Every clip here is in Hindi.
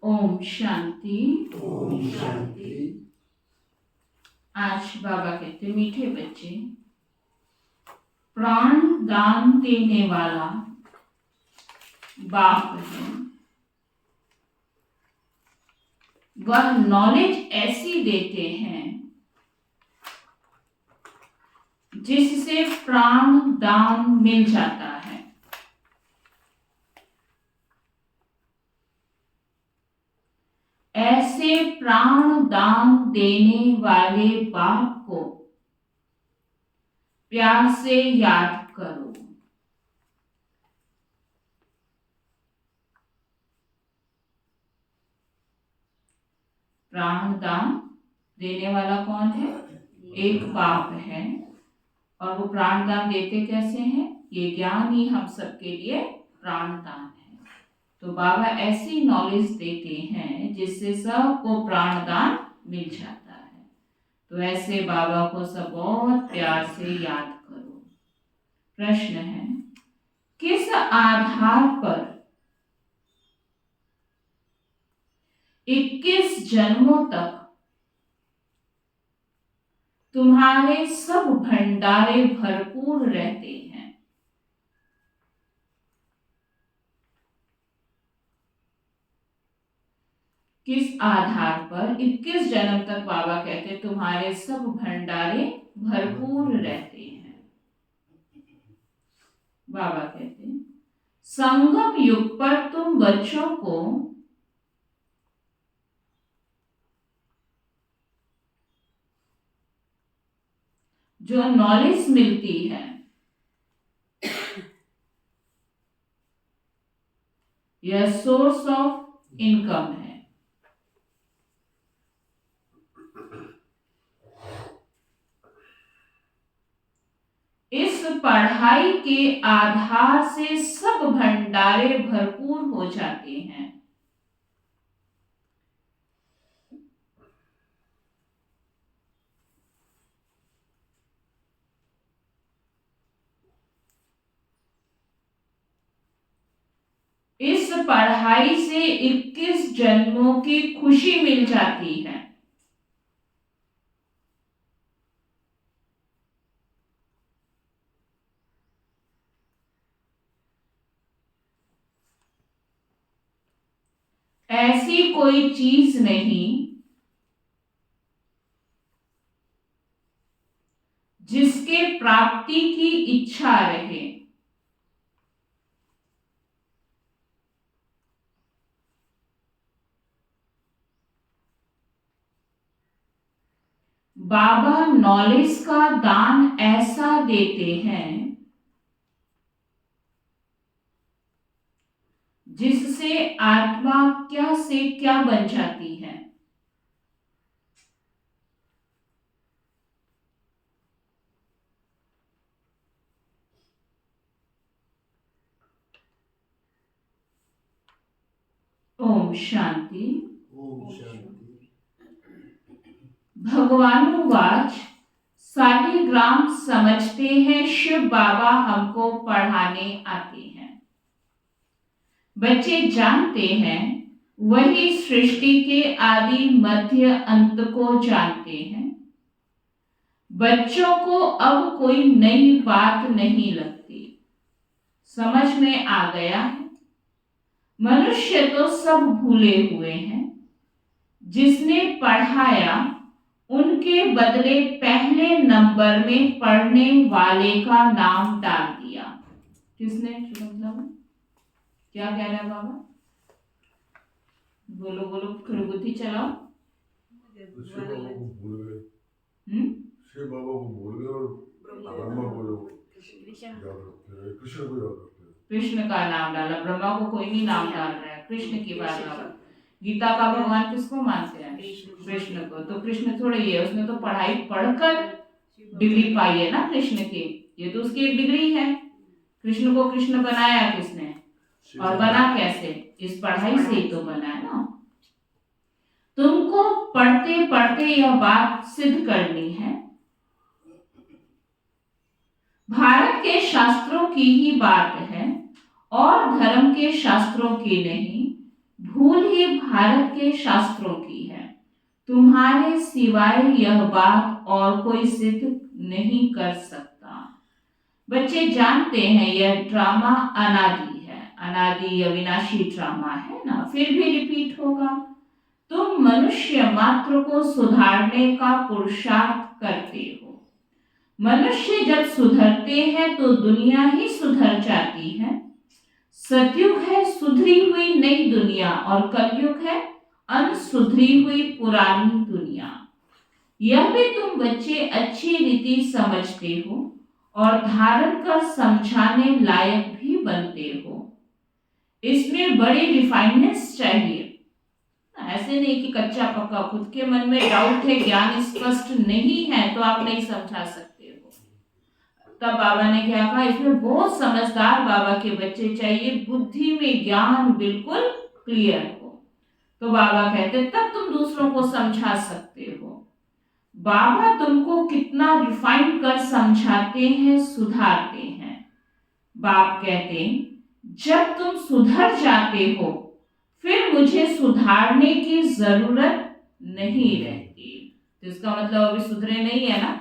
ओम शांति। ओम शांति। आज बाबा कहते मीठे बच्चे, प्राण दान देने वाला बाप है। वह नॉलेज ऐसी देते हैं जिससे प्राण दान मिल जाता है। ऐसे प्राण दान देने वाले बाप को प्यार से याद करो। प्राण दान देने वाला कौन है? एक बाप है। और वो प्राण दान देते कैसे हैं? ये ज्ञान ही हम सबके लिए प्राण दान है। तो बाबा ऐसी नॉलेज देते हैं जिससे सबको प्राण दान मिल जाता है। तो ऐसे बाबा को सब बहुत प्यार से याद करो। प्रश्न है, किस आधार पर 21 जन्मों तक तुम्हारे सब भंडारे भरपूर रहते हैं? किस आधार पर 21 जन्म तक बाबा कहते तुम्हारे सब भंडारे भरपूर रहते हैं? बाबा कहते संगम युग पर तुम बच्चों को जो नॉलेज मिलती है, यह सोर्स ऑफ इनकम है। इस पढ़ाई के आधार से सब भंडारे भरपूर हो जाते हैं। इस पढ़ाई से 21 जन्मों की खुशी मिल जाती है। ऐसी कोई चीज नहीं जिसके प्राप्ति की इच्छा रहे। बाबा नॉलेज का दान ऐसा देते हैं जिससे आत्मा क्या से क्या बन जाती है। ओम शांति। ओम शांति। भगवानुवाच, शालिग्राम समझते हैं शिव बाबा हमको पढ़ाने आते हैं। बच्चे जानते हैं वही सृष्टि के आदि मध्य अंत को जानते हैं। बच्चों को अब कोई नई बात नहीं लगती, समझ में आ गया है। मनुष्य तो सब भूले हुए हैं। जिसने पढ़ाया उनके बदले पहले नंबर में पढ़ने वाले का नाम डाल दिया। किसने? मतलब क्या कह रहा है बाबा? बोलो बोलो, थोड़ी बुद्धि चलाओ। शिव बाबा को भूल गए। शिव बाबा को भूल गए और ब्रह्मा को याद रखते हैं, कृष्ण को याद रखते हैं। कृष्ण का नाम डाला, ब्रह्मा को कोई नहीं नाम डाल रहा है। कृष्ण की बात बाबा। गीता का भगवान किसको मानते हैं? कृष्ण को। तो कृष्ण थोड़ा ही है, उसने तो पढ़ाई पढ़कर डिग्री पाई है ना कृष्ण की। ये तो उसकी एक डिग्री है। कृष्ण को कृष्ण बनाया किसने? और बना कैसे? इस पढ़ाई से ही तो बना है ना। तुमको पढ़ते पढ़ते यह बात सिद्ध करनी है। भारत के शास्त्रों की ही बात है और धर्म के शास्त्रों की नहीं। भूल ही भारत के शास्त्रों की है। तुम्हारे सिवाय यह बात और कोई सिद्ध नहीं कर सकता। बच्चे जानते हैं यह ड्रामा अनादि है, अनादि अविनाशी ड्रामा है ना, फिर भी रिपीट होगा। तुम मनुष्य मात्र को सुधारने का पुरुषार्थ करते हो। मनुष्य जब सुधरते हैं तो दुनिया ही सुधर जाती है। सतयुग है सुधरी हुई नई दुनिया और कलयुग है अनसुधरी हुई पुरानी दुनिया। यह भी तुम बच्चे अच्छी रीति समझते हो और धारण कर समझाने लायक भी बनते हो। इसमें बड़ी रिफाइननेस चाहिए। ऐसे नहीं कि कच्चा पक्का, खुद के मन में डाउट है, ज्ञान स्पष्ट नहीं है तो आप नहीं समझा सकते हो। तब बाबा ने क्या कहा, इसमें बहुत समझदार बाबा के बच्चे चाहिए, बुद्धि में ज्ञान बिल्कुल क्लियर हो। तो बाबा कहते तब तुम दूसरों को समझा सकते हो। बाबा तुमको कितना रिफाइन कर समझाते हैं, सुधारते हैं। बाप कहते जब तुम सुधर जाते हो फिर मुझे सुधारने की जरूरत नहीं रहती। तो इसका मतलब अभी सुधरे नहीं है ना,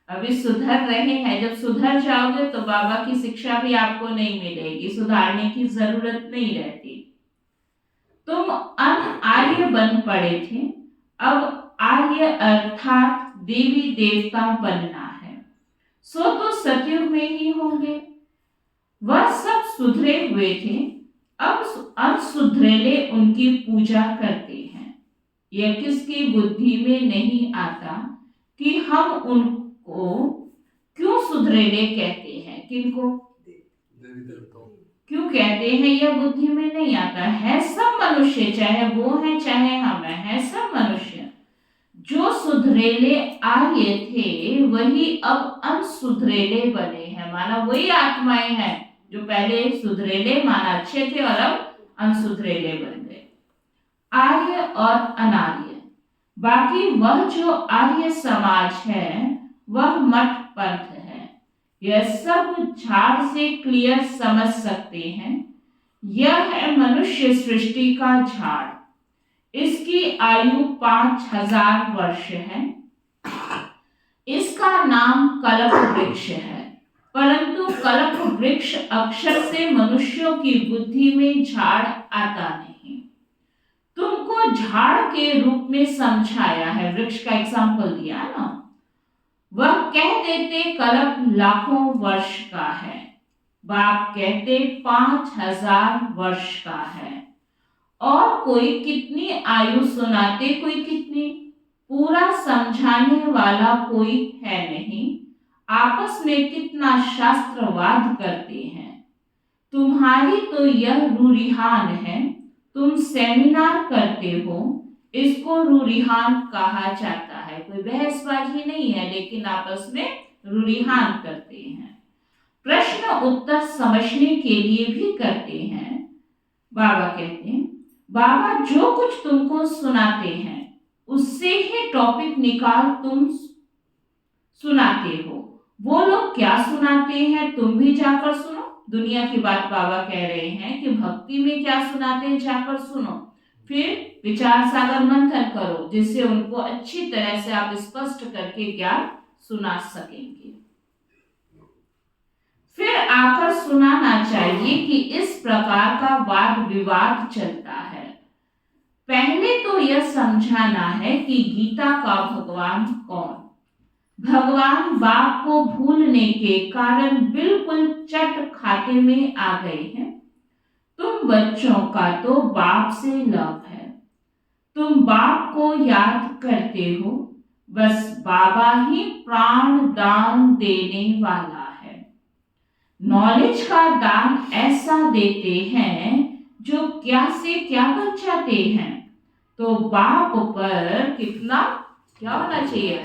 अभी सुधर रहे हैं। जब सुधर जाओगे तो बाबा की शिक्षा भी आपको नहीं मिलेगी, सुधारने की जरूरत नहीं रहती। तुम आर्य बन पड़े थे, अब आर्य अर्थात देवी देवता बनना है, सो तो सतयुग में ही होंगे। वह सब सुधरे हुए थे, अब अनसुधरेले उनकी पूजा करते हैं। यह किसकी बुद्धि में नहीं आता कि हम उनको क्यों सुधरेले कहते हैं। किनको? देवी देवताओं। क्यों कहते हैं, यह बुद्धि में नहीं आता है। सब मनुष्य, चाहे वो है चाहे हम है सब मनुष्य जो सुधरेले आर्य थे वही अब अनसुधरेले बने हैं। माना वही आत्माएं हैं जो पहले सुधरेले माना अच्छे थे और अब अनसुधरेले बन गए। आर्य और अनार्य, बाकी वह जो आर्य समाज है वह मठ पंथ है। यह सब झाड़ से क्लियर समझ सकते हैं। यह है मनुष्य सृष्टि का झाड़। इसकी आयु 5000 वर्ष है। इसका नाम कल्प वृक्ष है, परंतु कल्प वृक्ष अक्षर से मनुष्यों की बुद्धि में झाड़ आता नहीं। तुमको झाड़ के रूप में समझाया है, वृक्ष का एग्जाम्पल दिया ना। वह कह देते कल्प लाखों वर्ष का है, बाप कहते 5000 वर्ष का है। और कोई कितनी आयु सुनाते, कोई कितनी, पूरा समझाने वाला कोई है नहीं। आपस में कितना शास्त्रवाद करते हैं। तुम्हारी तो यह रूरिहान है, तुम सेमिनार करते हो, इसको रूरिहान कहा जाता है। कोई बहसबाजी नहीं है, लेकिन आपस में रूरिहान करते हैं। प्रश्न उत्तर समझने के लिए भी करते हैं। बाबा कहते हैं, बाबा जो कुछ तुमको सुनाते हैं उससे ही टॉपिक निकाल तुम सुनाते हो। वो लोग क्या सुनाते हैं तुम भी जाकर सुनो। दुनिया की बात बाबा कह रहे हैं कि भक्ति में क्या सुनाते हैं जाकर सुनो, फिर विचार सागर मंथन करो, जिससे उनको अच्छी तरह से आप स्पष्ट करके ज्ञान सुना सकेंगे। फिर आकर सुनाना चाहिए कि इस प्रकार का वाद विवाद चलता है। पहले तो यह समझाना है कि गीता का भगवान कौन। भगवान बाप को भूलने के कारण बिल्कुल चट खाते में आ गए हैं। तुम बच्चों का तो बाप से लव है, तुम बाप को याद करते हो, बस बाबा ही प्राण दान देने वाला है। नॉलेज का दान ऐसा देते हैं जो क्या से क्या बन जाते हैं। तो बाप पर कितना क्या होना चाहिए,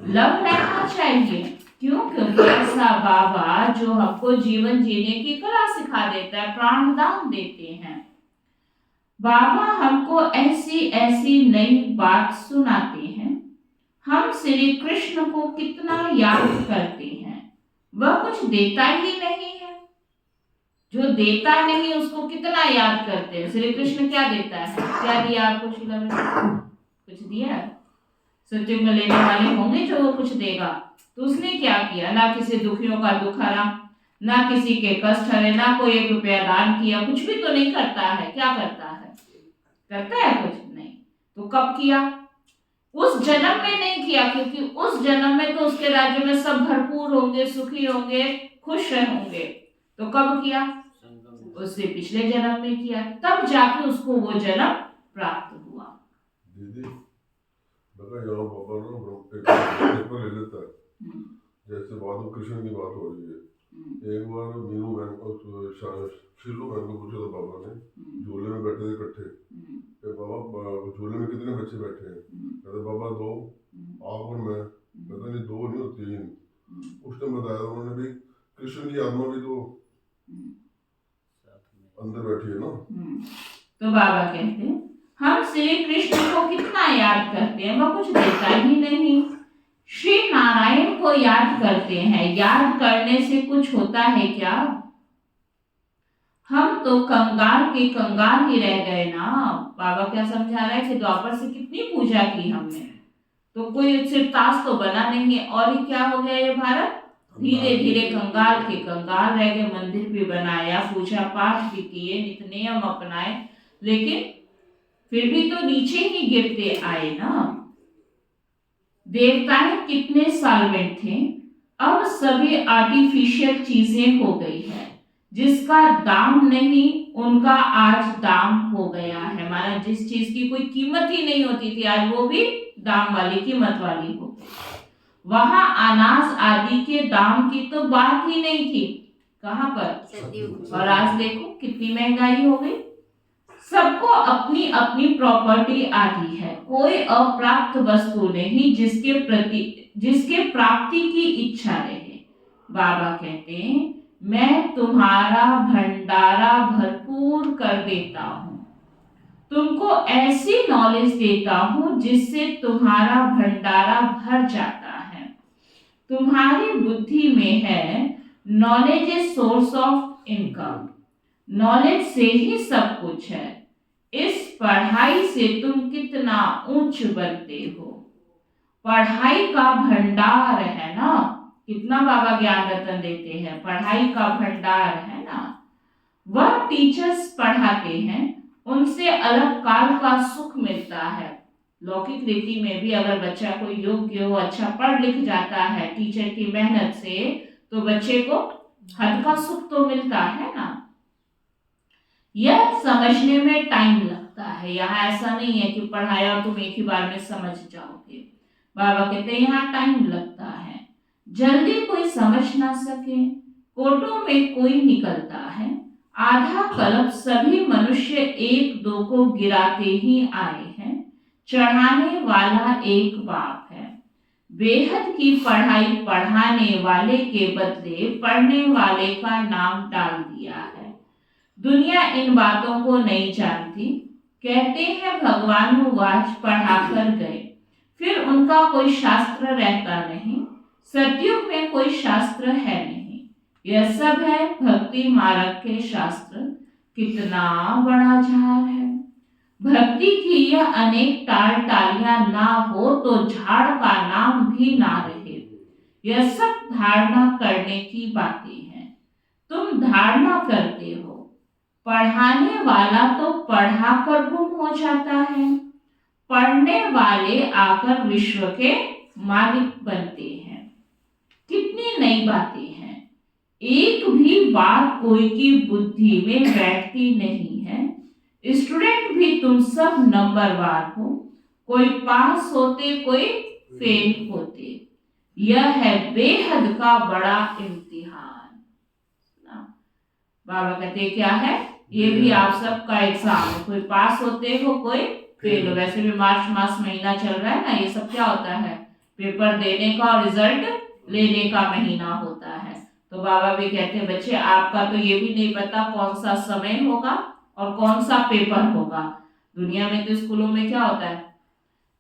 लव रहना चाहिए। क्यों? क्योंकि ऐसा बाबा जो हमको जीवन जीने की कला सिखा देता है, प्राण दान देते हैं। बाबा हमको ऐसी ऐसी नई बात सुनाते हैं। हम श्री कृष्ण को कितना याद करते हैं, वह कुछ देता ही नहीं है। जो देता नहीं उसको कितना याद करते हैं। श्री कृष्ण क्या देता है, क्या दिया आपको शीला में? कुछ दिया? सत्युग में लेने वाले होंगे जो वो कुछ देगा, तो उसने क्या किया? ना किसी दुखियों का दुख हरा, ना किसी के कष्ट हरे, ना कोई 1 रुपया दान किया, कुछ भी तो नहीं करता है। क्या करता है? करता है कुछ नहीं। तो कब किया? उस जन्म में नहीं किया, क्योंकि उस जन्म में तो उसके राज्य में सब भरपूर होंगे, सुखी होंगे, खुश होंगे। तो कब किया? उससे पिछले जन्म में किया, तब जाके उसको वो जन्म प्राप्त हुआ। दीदी बता, यहाँ पापा ना पेपर ले लेता है, जैसे बात कृष्ण की बात हो रही है। एक बार मीनू बहन और शिल्लू बहन को पूछा था पापा ने, झूले में बैठे थे इकट्ठे, पापा झूले में कितने बच्चे बैठे हैं? कहते पापा 2, आप और मैं। कहते नहीं 2 नहीं, 3। उस टाइम बताया उन्होंने भी कृष्ण की आत्मा भी तो अंदर बैठी है ना। तो बाबा कहते हैं हम श्री कृष्ण को कितना याद करते हैं, वह कुछ देता ही नहीं। श्री नारायण को याद करते हैं, याद करने से कुछ होता है क्या? हम तो कंगाल के कंगाल ही रह गए ना। बाबा क्या समझा रहा है कि द्वापर से कितनी पूजा की हमने, तो कोई सिर्फ ताश तो बना नहीं है। और ही क्या हो गया ये भारत? धीरे धीरे कंगाल के कंगाल रह गए। मंदिर भी बनाया, पूजा पाठ भी किए, नित नियम अपनाए, लेकिन फिर भी तो नीचे ही गिरते आए ना। देवताएं कितने साल्वेंट थे, अब सभी आर्टिफिशियल चीजें हो गई है। जिसका दाम नहीं उनका आज दाम हो गया है। माना जिस चीज की कोई कीमत ही नहीं होती थी, आज वो भी दाम वाली, कीमत वाली हो गई। वहां अनाज आदि के दाम की तो बात ही नहीं थी। कहां पर? और आज देखो कितनी महंगाई हो गई। सबको अपनी अपनी प्रॉपर्टी आती है, कोई अप्राप्त वस्तु नहीं जिसके प्राप्ति की इच्छा रहे। बाबा कहते हैं मैं तुम्हारा भंडारा भरपूर कर देता हूं, तुमको ऐसी नॉलेज देता हूं जिससे तुम्हारा भंडारा भर जाता है। तुम्हारी बुद्धि में है knowledge is source of income, knowledge से ही सब कुछ है। इस पढ़ाई से तुम कितना ऊंच बनते हो। पढ़ाई का भंडार है ना, कितना बाबा ज्ञान रतन देते हैं, पढ़ाई का भंडार है ना। वह टीचर्स पढ़ाते हैं, उनसे अलग काल का सुख मिलता है। लौकिक रीति में भी अगर बच्चा कोई योग्य हो, अच्छा पढ़ लिख जाता है टीचर की मेहनत से, तो बच्चे को हद का सुख तो मिलता है ना। यह समझने में टाइम लगता है। यहाँ ऐसा नहीं है कि पढ़ाया तुम एक ही बार में समझ जाओगे। बाबा कहते हैं यहाँ टाइम लगता है, जल्दी कोई समझ ना सके। कोटों में कोई निकलता है, आधा कल्प सभी मनुष्य 1-2 को गिराते ही आए हैं। चढ़ाने वाला एक बाप है, बेहद की पढ़ाई पढ़ाने वाले के बदले पढ़ने वाले का नाम डाल दिया है। दुनिया इन बातों को नहीं जानती, कहते हैं भगवान वाच पढ़ा कर गए, फिर उनका कोई शास्त्र रहता नहीं। सतयुग में कोई शास्त्र है नहीं, यह सब है भक्ति मार्ग के शास्त्र। कितना बड़ा झाड़ है, भक्ति की यह अनेक टालियां ना हो तो झाड़ का नाम भी ना रहे। यह सब धारणा करने की बातें हैं, तुम धारणा करते हो। पढ़ाने वाला तो पढ़ाकर गुम हो जाता है, पढ़ने वाले आकर विश्व के मालिक बनते हैं। कितनी नई बातें हैं, एक भी बात कोई की बुद्धि में बैठती नहीं है। स्टूडेंट भी तुम सब नंबरवार हो, कोई पास होते कोई फेल होते। यह है बेहद का बड़ा इम्तिहान। बाबा कहते क्या है, ये भी आप सबका एग्जाम है, कोई पास होते हो कोई फेल हो। वैसे भी मार्च मास महीना चल रहा है ना, ये सब क्या होता है, पेपर देने का और रिजल्ट लेने का महीना होता है। तो बाबा भी कहते हैं बच्चे आपका तो ये भी नहीं पता कौन सा समय होगा और कौन सा पेपर होगा। दुनिया में तो स्कूलों में क्या होता है,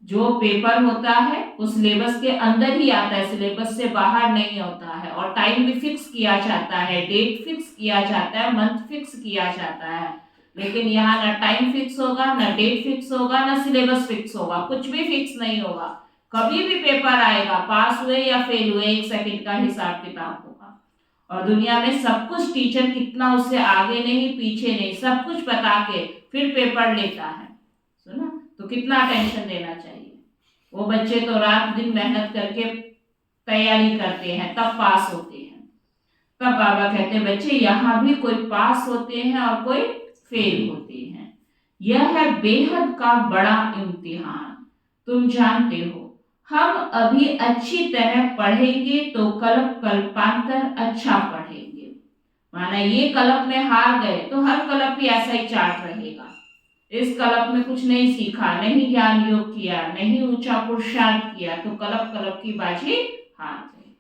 जो पेपर होता है वो सिलेबस के अंदर ही आता है, सिलेबस से बाहर नहीं होता है, और टाइम भी फिक्स किया जाता है, डेट फिक्स किया जाता है, मंथ फिक्स किया जाता है। लेकिन यहाँ ना टाइम फिक्स होगा, ना डेट फिक्स होगा, ना सिलेबस फिक्स होगा, कुछ भी फिक्स नहीं होगा। कभी भी पेपर आएगा, पास हुए या फेल हुए 1 सेकंड का हिसाब किताब होगा। और दुनिया में सब कुछ टीचर कितना उससे आगे नहीं पीछे नहीं, सब कुछ बता के फिर पेपर लेता है। सुना? तो कितना टेंशन लेना चाहिए। वो बच्चे तो रात दिन मेहनत करके तैयारी करते हैं, तब पास होते हैं। तब बाबा कहते हैं बच्चे यहाँ भी कोई पास होते हैं और कोई फेल होते हैं। यह है बेहद का बड़ा इम्तिहान। तुम जानते हो, हम अभी अच्छी तरह पढ़ेंगे तो कल्प कल्पांतर अच्छा पढ़ेंगे। माना ये कल्प में हार गए तो हर कल्प भी ऐसा ही चार्ट रहेगा। इस कल्प में कुछ नहीं सीखा, नहीं ज्ञान योग किया, नहीं ऊंचा पुरुषार्थ किया, तो कल्प की बाजी हार गए।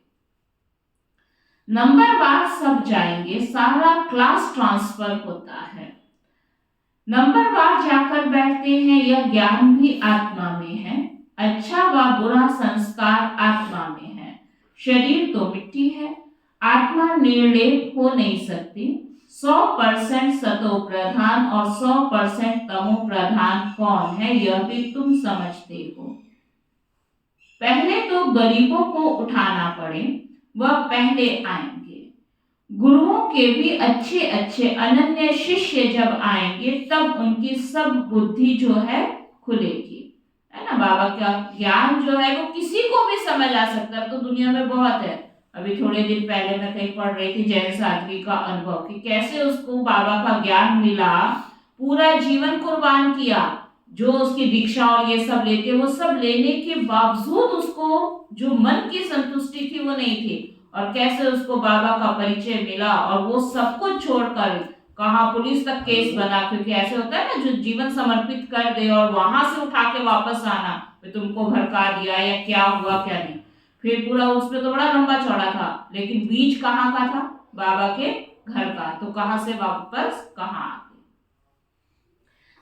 नंबरवार सब जाएंगे, सारा क्लास ट्रांसफर होता है। नंबरवार जाकर बैठते हैं, यह ज्ञान भी आत्मा में है, अच्छा व बुरा संस्कार आत्मा में है। शरीर तो मिट्टी है, आत्मा निर्लेप हो नहीं सकती। 100% सतो प्रधान और 100% तमो प्रधान कौन है, यह भी तुम समझते हो। पहले तो गरीबों को उठाना पड़े, वह पहले आएंगे। गुरुओं के भी अच्छे अच्छे अनन्य शिष्य जब आएंगे, तब उनकी सब बुद्धि जो है खुलेगी, है ना। बाबा का ज्ञान जो है वो किसी को भी समझ आ सकता है, तो दुनिया में बहुत है। अभी थोड़े दिन पहले मैं कहीं पढ़ रही थी जैन साधवी का अनुभव कि कैसे उसको बाबा का ज्ञान मिला, पूरा जीवन कुर्बान किया। जो उसकी दीक्षा और ये सब लेते, वो सब लेने के बावजूद उसको जो मन की संतुष्टि थी वो नहीं थी। और कैसे उसको बाबा का परिचय मिला और वो सब कुछ छोड़कर कहा पुलिस तक केस बना, क्योंकि ऐसे होता है ना जो जीवन समर्पित कर दे और वहां से उठा के वापस आना, तुमको भड़का दिया या क्या हुआ क्या नहीं। फिर पूरा उसमें तो बड़ा लंबा चौड़ा था, लेकिन बीच कहाँ का था, बाबा के घर का। तो कहां से वापस कहां आ गए।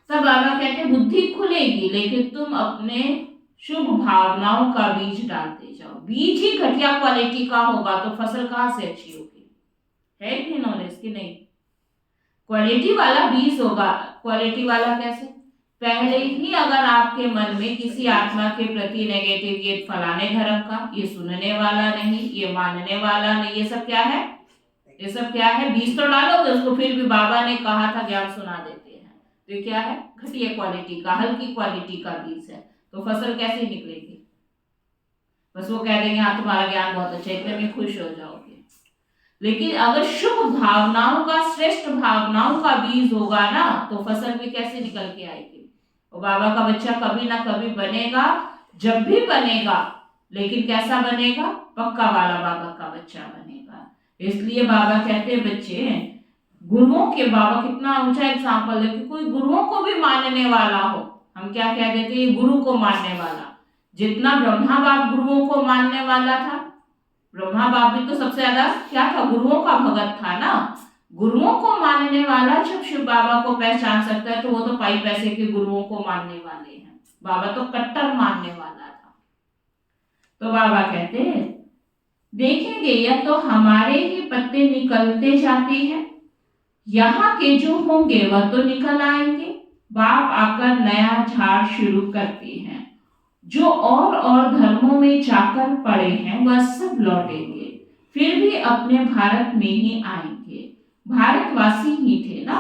सब बाबा कहते बुद्धि खुलेगी, लेकिन तुम अपने शुभ भावनाओं का बीज डालते जाओ। बीज ही घटिया क्वालिटी का होगा तो फसल कहां से अच्छी होगी, है कि नॉलेज की नहीं। क्वालिटी वाला बीज होगा। क्वालिटी वाला कैसे, पहले ही अगर आपके मन में किसी आत्मा के प्रति नेगेटिव, ये फलाने धर्म का, ये सुनने वाला नहीं, ये मानने वाला नहीं, ये सब क्या है, ये सब क्या है, बीज तो डालोगे उसको, फिर भी बाबा ने कहा था ज्ञान सुना देते हैं, तो ये क्या है, घटिया क्वालिटी का, हल्की क्वालिटी का बीज है। तो फसल कैसे निकलेगी, बस वो कह देंगे हाँ तुम्हारा ज्ञान बहुत अच्छा है, इतने में खुश हो जाओगे। लेकिन अगर शुभ भावनाओं का, श्रेष्ठ भावनाओं का बीज होगा ना, तो फसल भी कैसे निकल के आएगी। और बाबा का बच्चा कभी ना कभी बनेगा, जब भी बनेगा, लेकिन कैसा बनेगा, पक्का वाला बाबा का बच्चा बनेगा। इसलिए बाबा कहते हैं बच्चे, गुरुओं के, बाबा कितना ऊंचा एग्जाम्पल है कि कोई गुरुओं को भी मानने वाला हो। हम क्या कह देते हैं, गुरु को मानने वाला। जितना ब्रह्मा बाप गुरुओं को मानने वाला था, ब्रह्मा बाप भी तो सबसे ज्यादा क्या था, गुरुओं का भगत था ना। गुरुओं को मानने वाला जब शिव बाबा को पहचान सकता है, तो वो तो पाई पैसे के गुरुओं को मानने वाले हैं। बाबा तो कट्टर मानने वाला था। तो बाबा कहते हैं देखेंगे, यह तो हमारे ही पत्ते निकलते जाते हैं, यहाँ के जो होंगे वह तो निकल आएंगे। बाप आकर नया झाड़ शुरू करते हैं। जो और धर्मों में जाकर पड़े हैं वह सब लौटेंगे, फिर भी अपने भारत में ही आएंगे। भारतवासी ही थे ना,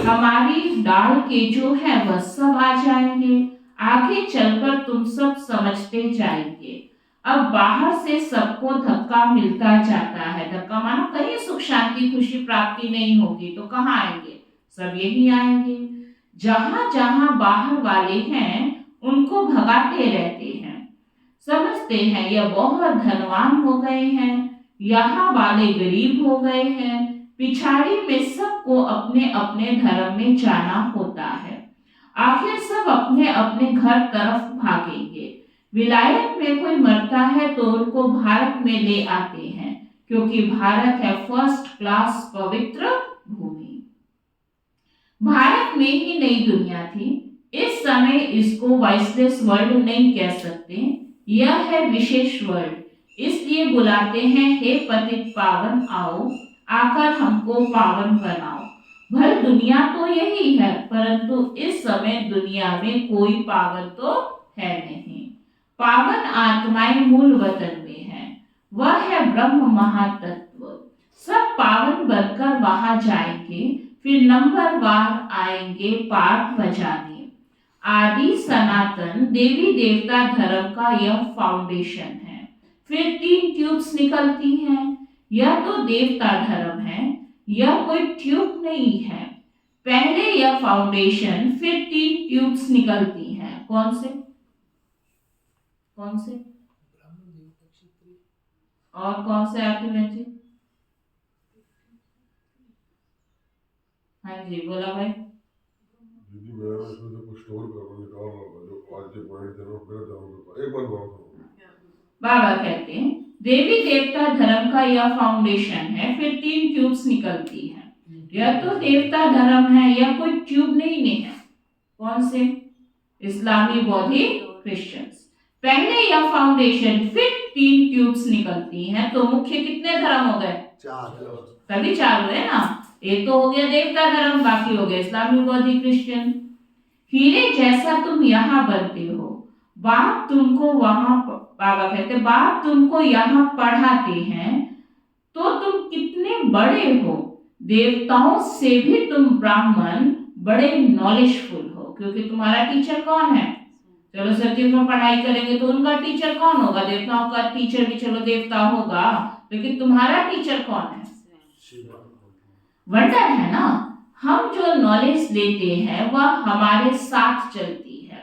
हमारी डाल के जो है वह सब आ जाएंगे। आगे चलकर तुम सब समझते जाएंगे। अब बाहर से सबको धक्का मिलता जाता है, धक्का मानो कहीं सुख शांति खुशी प्राप्ति नहीं होगी, तो कहाँ आएंगे, सब यही आएंगे। जहां जहां बाहर वाले हैं उनको भगाते रहते हैं, समझते हैं यह बहुत धनवान हो गए हैं, यहाँ वाले गरीब हो गए हैं। पिछाड़ी में सबको अपने अपने धर्म में जाना होता है। आखिर सब अपने अपने घर तरफ भागेंगे। विलायत में कोई मरता है तो उनको भारत में ले आते हैं, क्योंकि भारत है फर्स्ट क्लास पवित्र भूमि। भारत में ही नई दुनिया थी। इस समय इसको वॉइसलेस वर्ड नहीं कह सकते, यह है विशेष वर्ड, इसलिए बुलाते हैं हे पतित पावन आओ, आकर हमको पावन बनाओ। भर दुनिया तो यही है, परंतु इस समय दुनिया में कोई पावन तो है नहीं। पावन आत्माएं मूल वतन में है, वह है ब्रह्म महातत्व। सब पावन बनकर वहां जाएंगे, फिर नंबरवार आएंगे पाठ बजाने। आदि सनातन देवी देवता धर्म का यह फाउंडेशन है। फिर 3 ट्यूब्स निकलती हैं, यह तो देवता धर्म है, यह कोई ट्यूब नहीं है। पहले यह फाउंडेशन, फिर 3 ट्यूब्स निकलती हैं। कौन से? कौन से? और कौन से आते बच्चे? हाँ जी, बोला भाई। दीदी मैं इसमें से कुछ स्टोर कर रहा निकाल रहा था जो आज के पॉइंट थे ना, मेरा ध्यान एक बार बात करो। बाबा कहते हैं देवी देवता धर्म का यह फाउंडेशन है, फिर 3 ट्यूब्स निकलती हैं। यह तो देवता धर्म है, यह कोई ट्यूब नहीं है। कौन से? इस्लामी, बौद्धिक, क्रिश्चियंस। पहले यह फाउंडेशन, फिर 3 ट्यूब्स निकलती हैं, तो मुख्य कितने धर्म हो गए? 4। तभी 4 हुए ना। एक तो हो गया देवता धर्म, बाकी हो गया इस्लामी, बौद्धिक, क्रिश्चियन। हीरे जैसा तुम यहाँ बनते हो, बाप तुमको वहां, बाबा कहते बाप तुमको यहाँ पढ़ाते हैं, तो तुम कितने बड़े हो। देवताओं से भी तुम ब्राह्मण बड़े नॉलेजफुल हो, क्योंकि तुम्हारा टीचर कौन है? चलो सत्युग में पढ़ाई करेंगे तो उनका टीचर कौन होगा? देवताओं का टीचर भी चलो देवता होगा, लेकिन तुम्हारा टीचर कौन है? वंडर है ना। हम जो नॉलेज लेते हैं वह हमारे साथ चलती है,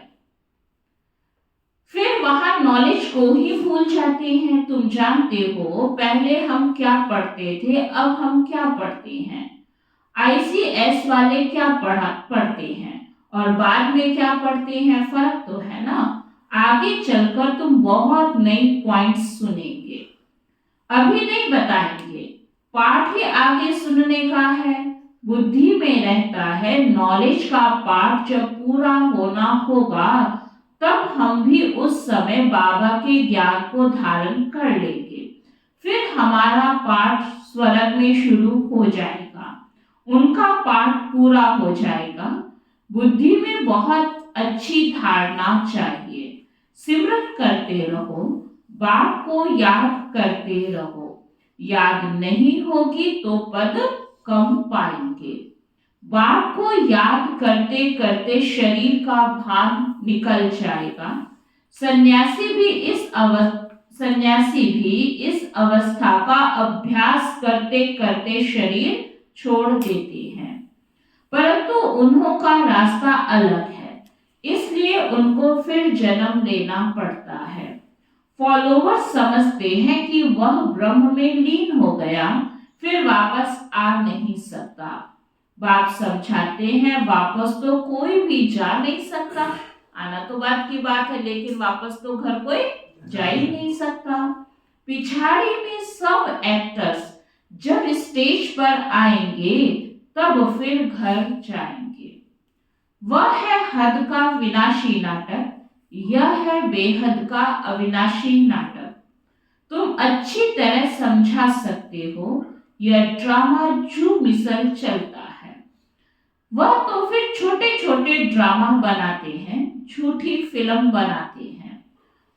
फिर वहां नॉलेज को ही भूल जाते हैं। तुम जानते हो पहले हम क्या पढ़ते थे, अब हम क्या पढ़ते हैं। ICS वाले क्या पढ़ते हैं और बाद में क्या पढ़ते हैं, फर्क तो है ना। आगे चलकर तुम बहुत नई पॉइंट्स सुनेंगे, अभी नहीं बताएंगे। पाठ ही आगे सुनने का है, बुद्धि में रहता है। नॉलेज का पाठ जब पूरा होना होगा, तब हम भी उस समय बाबा के ज्ञान को धारण कर लेंगे। फिर हमारा पाठ स्वर्ग में शुरू हो जाएगा, उनका पाठ पूरा हो जाएगा। बुद्धि में बहुत अच्छी धारणा चाहिए। सिमरन करते रहो, बाप को याद करते रहो। याद नहीं होगी तो पद कम पाएंगे। बाप को याद करते करते शरीर का भान निकल जाएगा। सन्यासी भी इस अवस्था का अभ्यास करते करते शरीर छोड़ देते हैं, परंतु उन्हों का रास्ता अलग है, इसलिए उनको फिर जन्म लेना पड़ता है। फॉलोवर्स समझते हैं कि वह ब्रह्म में लीन हो गया, फिर वापस आ नहीं सकता। बाप समझाते हैं वापस तो कोई भी जा नहीं सकता। आना तो बात की बात है, लेकिन वापस तो घर कोई जा ही नहीं सकता। पिछाड़ी में सब एक्टर्स जब स्टेज पर आएंगे, तब फिर घर जाएंगे। वह है हद का विनाशी नाटक, यह है बेहद का अविनाशी नाटक। तुम अच्छी तरह समझा सकते हो, यह ड्रामा जो मिसल चलता है। वह तो फिर छोटे छोटे ड्रामा बनाते हैं, झूठी फिल्म बनाते हैं।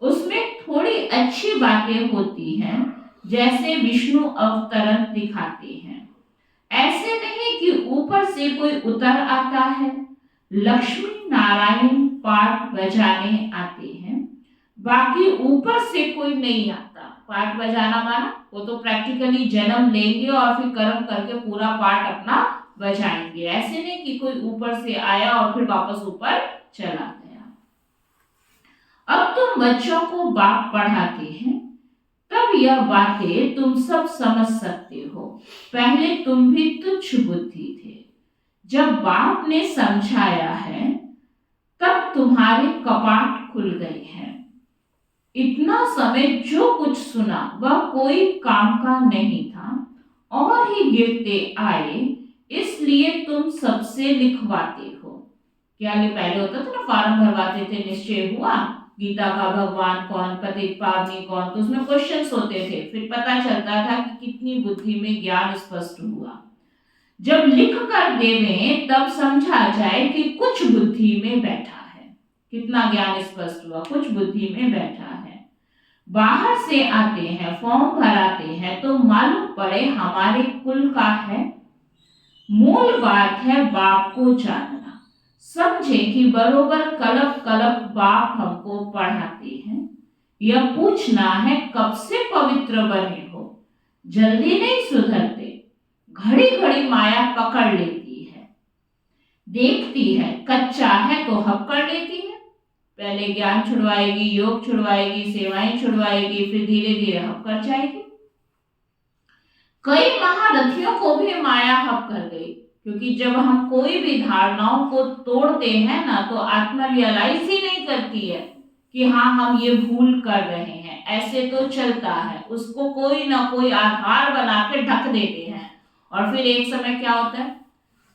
उसमें थोड़ी अच्छी बातें होती हैं, जैसे विष्णु अवतरण दिखाते हैं। ऐसे नहीं कि ऊपर से कोई उतर आता है। लक्ष्मी नारायण पाठ बजाने आते हैं, बाकी ऊपर से कोई नहीं आता। पाठ बजाना माना वो तो प्रैक्टिकली जन्म लेंगे और फिर कर्म करके पूरा पाठ अपना बजाएंगे। ऐसे नहीं कि कोई ऊपर से आया और फिर वापस ऊपर चला गया। अब तुम बच्चों को बाप पढ़ाते हैं, तब यह बातें तुम सब समझ सकते हो। पहले तुम भी तुच्छ बुद्धि थे, जब बाप ने समझाया है तब तुम्हारे कपाट खुल गए हैं। इतना समय जो कुछ सुना वह कोई काम का नहीं था, और ही गिरते आए, इसलिए तुम सबसे लिखवाते हो। क्या ये पहले होता था ना, फॉर्म भरवाते थे, निश्चय हुआ गीता का भगवान कौन, पतित पावनी कौन, तो उसमें क्वेश्चंस होते थे, फिर पता चलता था कि कितनी बुद्धि में ज्ञान स्पष्ट हुआ। जब लिख कर देवें तब समझा जाए कि कुछ बुद्धि में बैठा है। कितना ज्ञान स्पष्ट हुआ, कुछ बुद्धि में बैठा है। बाहर से आते हैं, फॉर्म भराते हैं तो मालूम पड़े हमारे कुल का है। मूल बात है बाप को जानना, समझे कि बरोबर कलप कलप बाप हमको पढ़ाते हैं। यह पूछना है कब से पवित्र बने हो, जल्दी नहीं सुधरते, घड़ी घड़ी माया पकड़ लेती है, देखती है कच्चा है तो हपकड़ लेती है। पहले ज्ञान छुड़वाएगी, योग छुड़वाएगी, सेवाएं छुड़वाएगी, फिर धीरे धीरे हप कर जाएगी। कई महारथियों को भी माया हप कर गई, क्योंकि जब हम कोई भी धारणाओं को तोड़ते हैं ना, तो आत्मा रियलाइज ही नहीं करती है कि हाँ हम ये भूल कर रहे हैं, ऐसे तो चलता है। उसको कोई ना कोई आधार बना के ढक देते हैं, और फिर एक समय क्या होता है,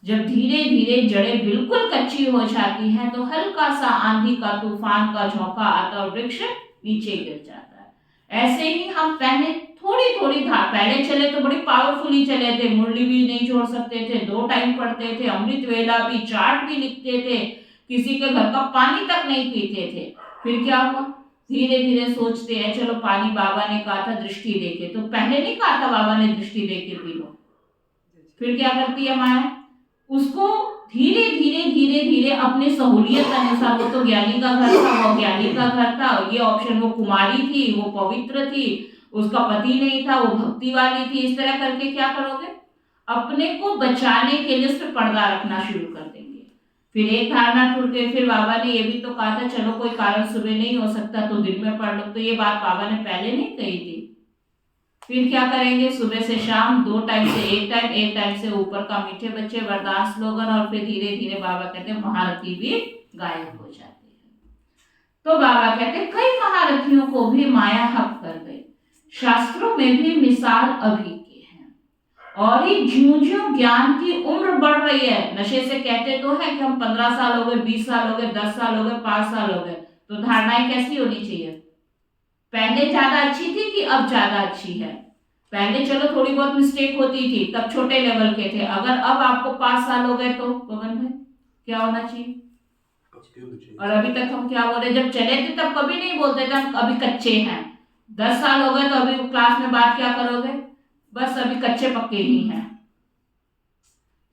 जब धीरे धीरे जड़ें बिल्कुल कच्ची हो जाती हैं, तो हल्का सा आंधी का तूफान का झोंका आता और वृक्ष नीचे गिर जाता है। ऐसे ही हम पहले थोड़ी थोड़ी पहले चले तो बड़ी पावरफुली चले थे, मुरली भी नहीं छोड़ सकते थे, 2 टाइम पढ़ते थे, अमृत वेला भी, चार्ट भी लिखते थे, किसी के घर का पानी तक नहीं पीते थे। फिर क्या हुआ, धीरे धीरे सोचते हैं चलो पानी बाबा ने कहा था दृष्टि देके, तो पहले नहीं कहा था बाबा ने दृष्टि देके पी लो। फिर क्या करती है माया, उसको धीरे धीरे धीरे धीरे अपने सहूलियत अनुसार, वो तो ज्ञानी का घर था, वो ज्ञानी का घर था, ये ऑप्शन, वो कुमारी थी, वो पवित्र थी, उसका पति नहीं था, वो भक्ति वाली थी, इस तरह करके क्या करोगे, अपने को बचाने के लिए सिर्फ पर्दा रखना शुरू कर देंगे। फिर एक धारणा टूट गई, फिर बाबा ने ये भी तो कहा था चलो कोई कारण सुबह नहीं हो सकता तो दिन में पढ़ लो, तो ये बात बाबा ने पहले नहीं कही थी। फिर क्या करेंगे, सुबह से शाम 2 टाइम से 1 टाइम, 1 टाइम से ऊपर का मीठे बच्चे, वरदान स्लोगन, और फिर धीरे धीरे बाबा कहते हैं महारथी भी गायब हो जाते हैं। तो बाबा कहते हैं कई महारथियों को भी माया हप कर गई। शास्त्रों में भी मिसाल अभी के हैं, और ये ज्यों-ज्यों ज्ञान की उम्र बढ़ रही है, नशे से कहते तो है कि हम 15 साल हो गए, 20 साल हो गए, 10 साल हो गए, 5 साल हो गए, तो धारणाएं कैसी होनी चाहिए, पहले ज्यादा अच्छी थी कि अब ज्यादा अच्छी है। पहले चलो थोड़ी बहुत मिस्टेक होती थी, तब छोटे लेवल के थे, अगर अब आपको 5 साल हो गए तो पवन भाई क्या होना चाहिए। और अभी तक हम क्या बोल रहे, जब चले थे तब कभी नहीं बोलते थे हम अभी कच्चे हैं। 10 साल हो गए तो अभी क्लास में बात क्या करोगे, बस अभी कच्चे पक्के ही हैं।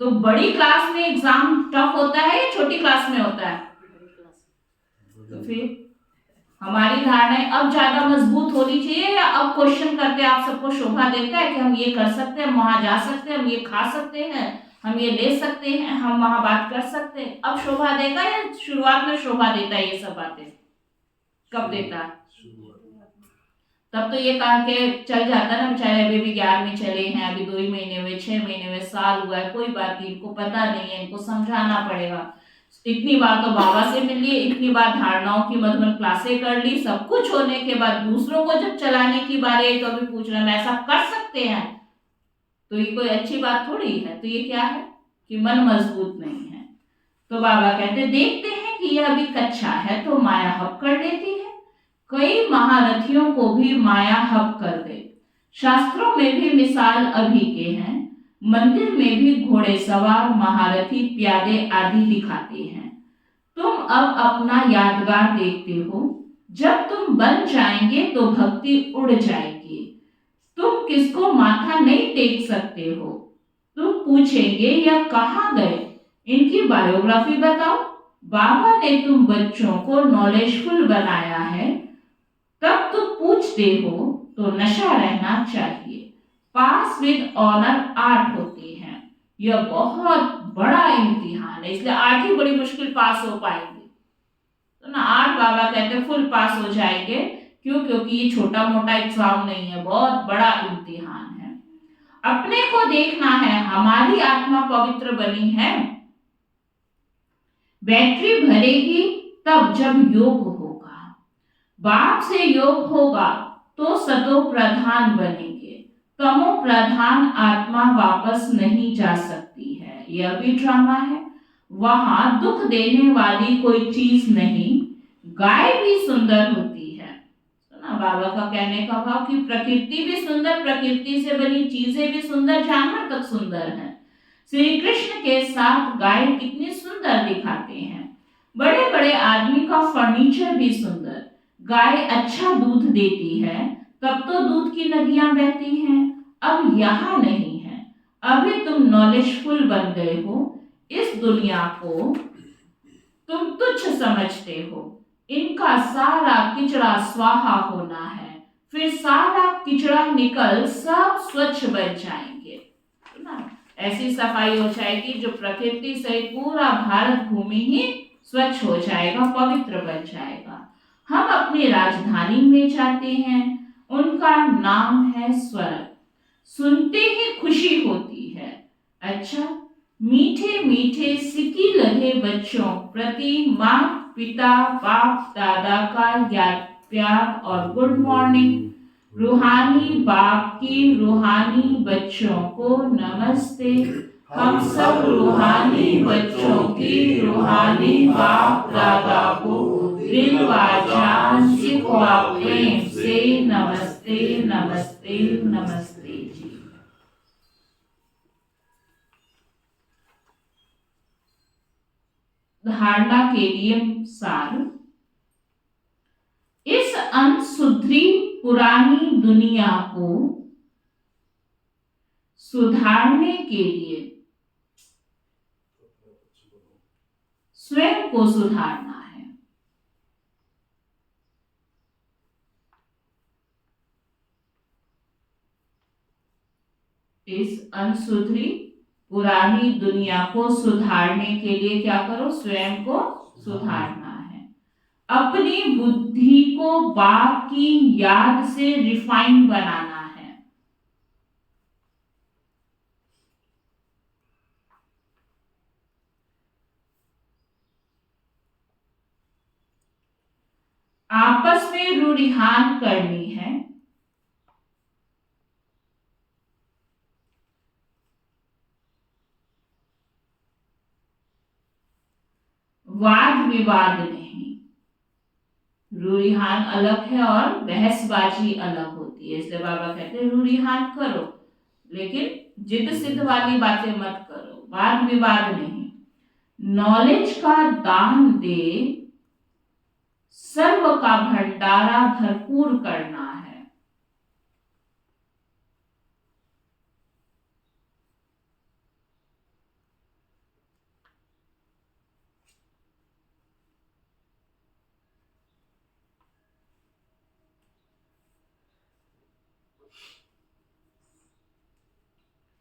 तो बड़ी क्लास में एग्जाम टफ होता है या छोटी क्लास में होता है, तो फिर हमारी धारणाएं अब ज्यादा मजबूत होनी चाहिए, या अब क्वेश्चन करके आप सबको शोभा देता है कि हम ये कर सकते हैं, हम वहां जा सकते हैं, हम ये खा सकते हैं, हम ये ले सकते हैं, हम वहां बात कर सकते हैं, अब शोभा देगा या शुरुआत में शोभा देता है, ये सब बातें कब देता है, तब तो ये कहा के चल जाता ना, बेचारे अभी भी ज्ञान में चले हैं, अभी 2 ही महीने हुए, 6 महीने हुए, साल हुआ है, कोई बात नहीं, इनको पता नहीं है, इनको समझाना पड़ेगा। इतनी बार तो बाबा से मिल लिए, इतनी बार धारणाओं की मधुबन क्लासें कर ली, सब कुछ होने के बाद दूसरों को जब चलाने की बारी आई तो अभी पूछ रहे हैं ऐसा कर सकते हैं, तो ये कोई अच्छी बात थोड़ी है। तो ये क्या है कि मन मजबूत नहीं है। तो बाबा कहते देखते हैं कि यह अभी कच्चा है तो माया हप कर लेती है। कई महारथियों को भी माया हप कर गई। शास्त्रों में भी मिसाल अभी के हैं, मंदिर में भी घोड़े सवार, महारथी, प्यादे आदि दिखाते हैं। तुम अब अपना यादगार देखते हो, जब तुम बन जाएंगे तो भक्ति उड़ जाएगी। तुम किसको माथा नहीं टेक सकते हो। तुम पूछेंगे यह कहाँ गए, इनकी बायोग्राफी बताओ। बाबा ने तुम बच्चों को नॉलेजफुल बनाया है, तब तुम पूछते हो तो नशा रहना चाहिए। पास विद ऑनर 8 होते हैं, यह बहुत बड़ा इम्तिहान है, इसलिए 8 ही बड़ी मुश्किल पास हो पाएंगे। तो ना 8 बाबा कहते फुल पास हो जाएंगे, क्यों, क्योंकि ये छोटा मोटा एग्जाम नहीं है, बहुत बड़ा इम्तिहान है। अपने को देखना है, हमारी आत्मा पवित्र बनी है। बैटरी भरेगी तब जब योग होगा, बाप से योग होगा तो सतो प्रधान बनेंगे। तमो प्रधान आत्मा वापस नहीं जा सकती है, यह भी ड्रामा है। वहां दुख देने वाली कोई चीज नहीं। गाय भी सुंदर होती है। सुना बाबा का कहने का भाव कि प्रकृति भी सुंदर, प्रकृति से बनी चीजें भी सुंदर, जानवर तक सुंदर है। श्री कृष्ण के साथ गाय कितनी सुंदर दिखाते हैं। बड़े बड़े आदमी का फर्नीचर भी सुंदर। गाय अच्छा दूध देती है, तब तो दूध की नदियां बहती हैं। अब यहाँ नहीं है। अभी तुम नॉलेजफुल बन गए हो। इस दुनिया को तुम तुच्छ समझते हो। इनका सारा किचड़ा स्वाहा होना है, फिर सारा किचड़ा निकल सब स्वच्छ बन जाएंगे ना। ऐसी सफाई हो जाएगी जो प्रकृति सहित पूरा भारत भूमि ही स्वच्छ हो जाएगा, पवित्र बन जाएगा। हम अपनी राजधानी में जाते हैं, उनका नाम है स्वर्ग। सुनते ही खुशी होती है। अच्छा, मीठे मीठे सिक्की लगे बच्चों प्रति माँ पिता बाप दादा का याद प्यार और गुड मॉर्निंग। रूहानी बाप की रूहानी बच्चों को नमस्ते। हम सब रूहानी बच्चों की रूहानी बाप दादा को दिल व जान सिख व प्रेम से नमस्ते नमस्ते नमस्ते जी। धारणा के लिए सार। इस अनसुधरी पुरानी दुनिया को सुधारने के लिए स्वयं को सुधारना है। इस अनसुधरी पुरानी दुनिया को सुधारने के लिए क्या करो? स्वयं को सुधारना है। अपनी बुद्धि को बाप की याद से रिफाइन बनाना है। आपस में रूढ़िहान करनी है। वाद विवाद नहीं। रूढ़िहान अलग है और बहसबाजी अलग होती है। इसलिए बाबा कहते हैं रूढ़िहान करो, लेकिन जिद सिद्ध वाली बातें मत करो, वाद विवाद नहीं। नॉलेज का दान दे, सर्व का भंडारा भरपूर करना है।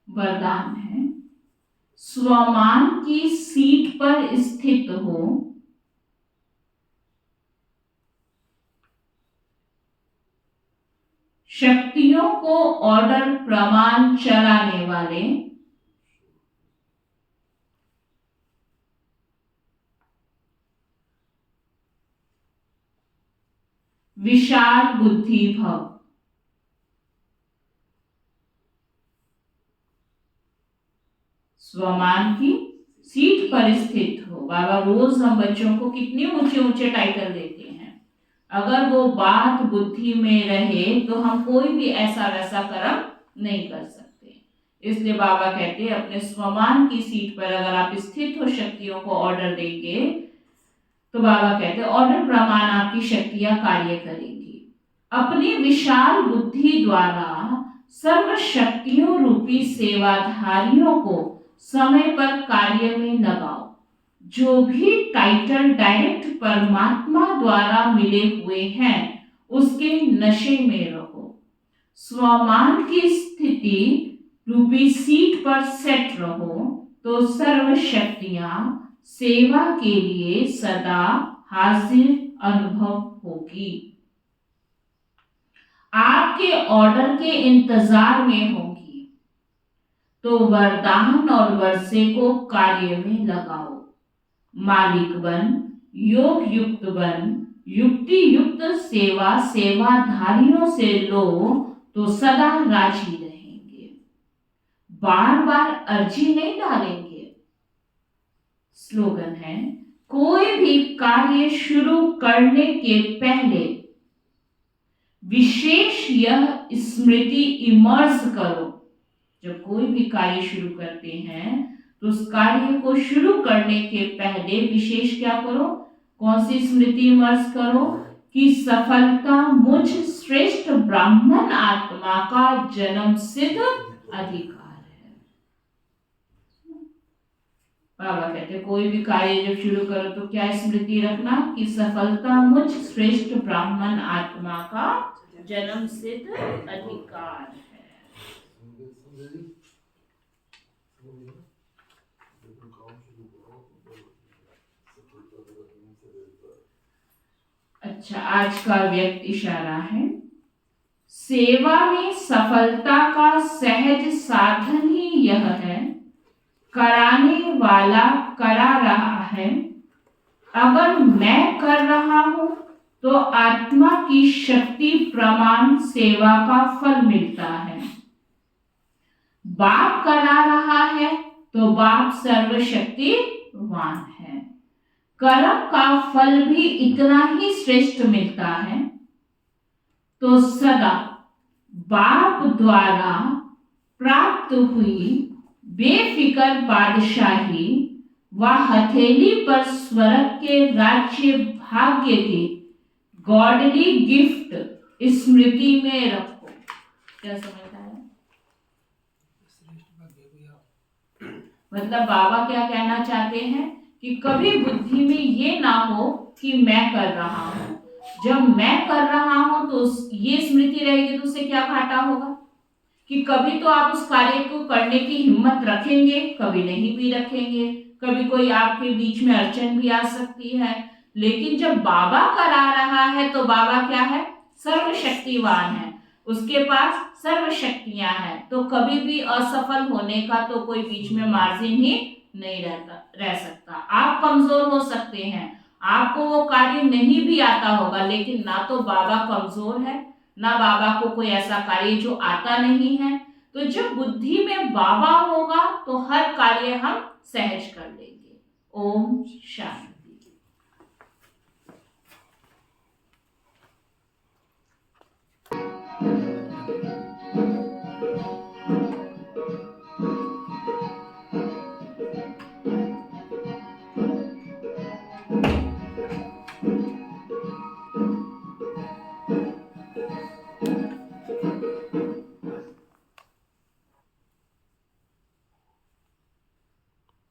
वरदान है, स्वमान की सीट पर स्थित हो, शक्तियों को ऑर्डर प्रमाण चलाने वाले, विशाल बुद्धि भव। स्वमान की सीट पर स्थित हो। बाबा रोज हम बच्चों को कितने ऊंचे ऊंचे टाइटल देते हैं। अगर वो बात बुद्धि में रहे तो हम कोई भी ऐसा वैसा कर्म नहीं कर सकते। इसलिए बाबा कहते हैं अपने स्वमान की सीट पर अगर आप स्थित हो, शक्तियों को ऑर्डर देंगे, तो बाबा कहते हैं ऑर्डर प्रमाण आपकी शक्तियां कार्य करेंगी। अपनी विशाल बुद्धि द्वारा सर्व शक्तियों रूपी सेवाधारियों को समय पर कार्य में लगाओ। जो भी टाइटल डायरेक्ट परमात्मा द्वारा मिले हुए हैं, उसके नशे में रहो। स्वमान की स्थिति रूपी सीट पर सेट रहो, तो सर्व शक्तियां सेवा के लिए सदा हाजिर अनुभव होगी। आपके ऑर्डर के इंतजार में होंगी। तो वरदान और वर्षे को कार्य में लगाओ। मालिक बन, योग युक्त बन, युक्ति युक्त सेवा सेवाधारियों से लो, तो सदा राजी रहेंगे। बार बार अर्जी नहीं डालेंगे। स्लोगन है, कोई भी कार्य शुरू करने के पहले विशेष यह स्मृति इमर्स करो। जब कोई भी कार्य शुरू करते हैं तो उस कार्य को शुरू करने के पहले विशेष क्या करो, कौन सी स्मृति इमर्स करो कि सफलता मुझ श्रेष्ठ ब्राह्मण आत्मा का जन्म सिद्ध अधिकार है। बाबा कहते कोई भी कार्य जब शुरू करो तो क्या स्मृति रखना कि सफलता मुझ श्रेष्ठ ब्राह्मण आत्मा का जन्म सिद्ध अधिकार है। अच्छा, आज का व्यक्त इशारा है, सेवा में सफलता का सहज साधन ही यह है, कराने वाला करा रहा है, अगर मैं कर रहा हूं तो आत्मा की शक्ति प्रमाण सेवा का फल मिलता है। बाप करा रहा है तो बाप सर्वशक्तिवान है, कर्म का फल भी इतना ही श्रेष्ठ मिलता है। तो सदा बाप द्वारा प्राप्त हुई बेफिक्र बादशाही व हथेली पर स्वर्ग के राज्य भाग्य की गॉडली गिफ्ट स्मृति में रखो। क्या समझता है? मतलब बाबा क्या कहना चाहते हैं कि कभी बुद्धि में ये ना हो कि मैं कर रहा हूं। जब मैं कर रहा हूं तो ये स्मृति रहेगी तो उससे क्या घाटा होगा कि कभी तो आप उस कार्य को करने की हिम्मत रखेंगे, कभी नहीं भी रखेंगे, कभी कोई आपके बीच में अड़चन भी आ सकती है। लेकिन जब बाबा करा रहा है तो बाबा क्या है, सर्वशक्तिवान है, उसके पास सर्व शक्तियां हैं, तो कभी भी असफल होने का तो कोई बीच में मार्जिन ही नहीं रह सकता। आप कमजोर हो सकते हैं, आपको वो कार्य नहीं भी आता होगा, लेकिन ना तो बाबा कमजोर है, ना बाबा को कोई ऐसा कार्य जो आता नहीं है। तो जब बुद्धि में बाबा होगा तो हर कार्य हम सहज कर लेंगे। ओम शांति।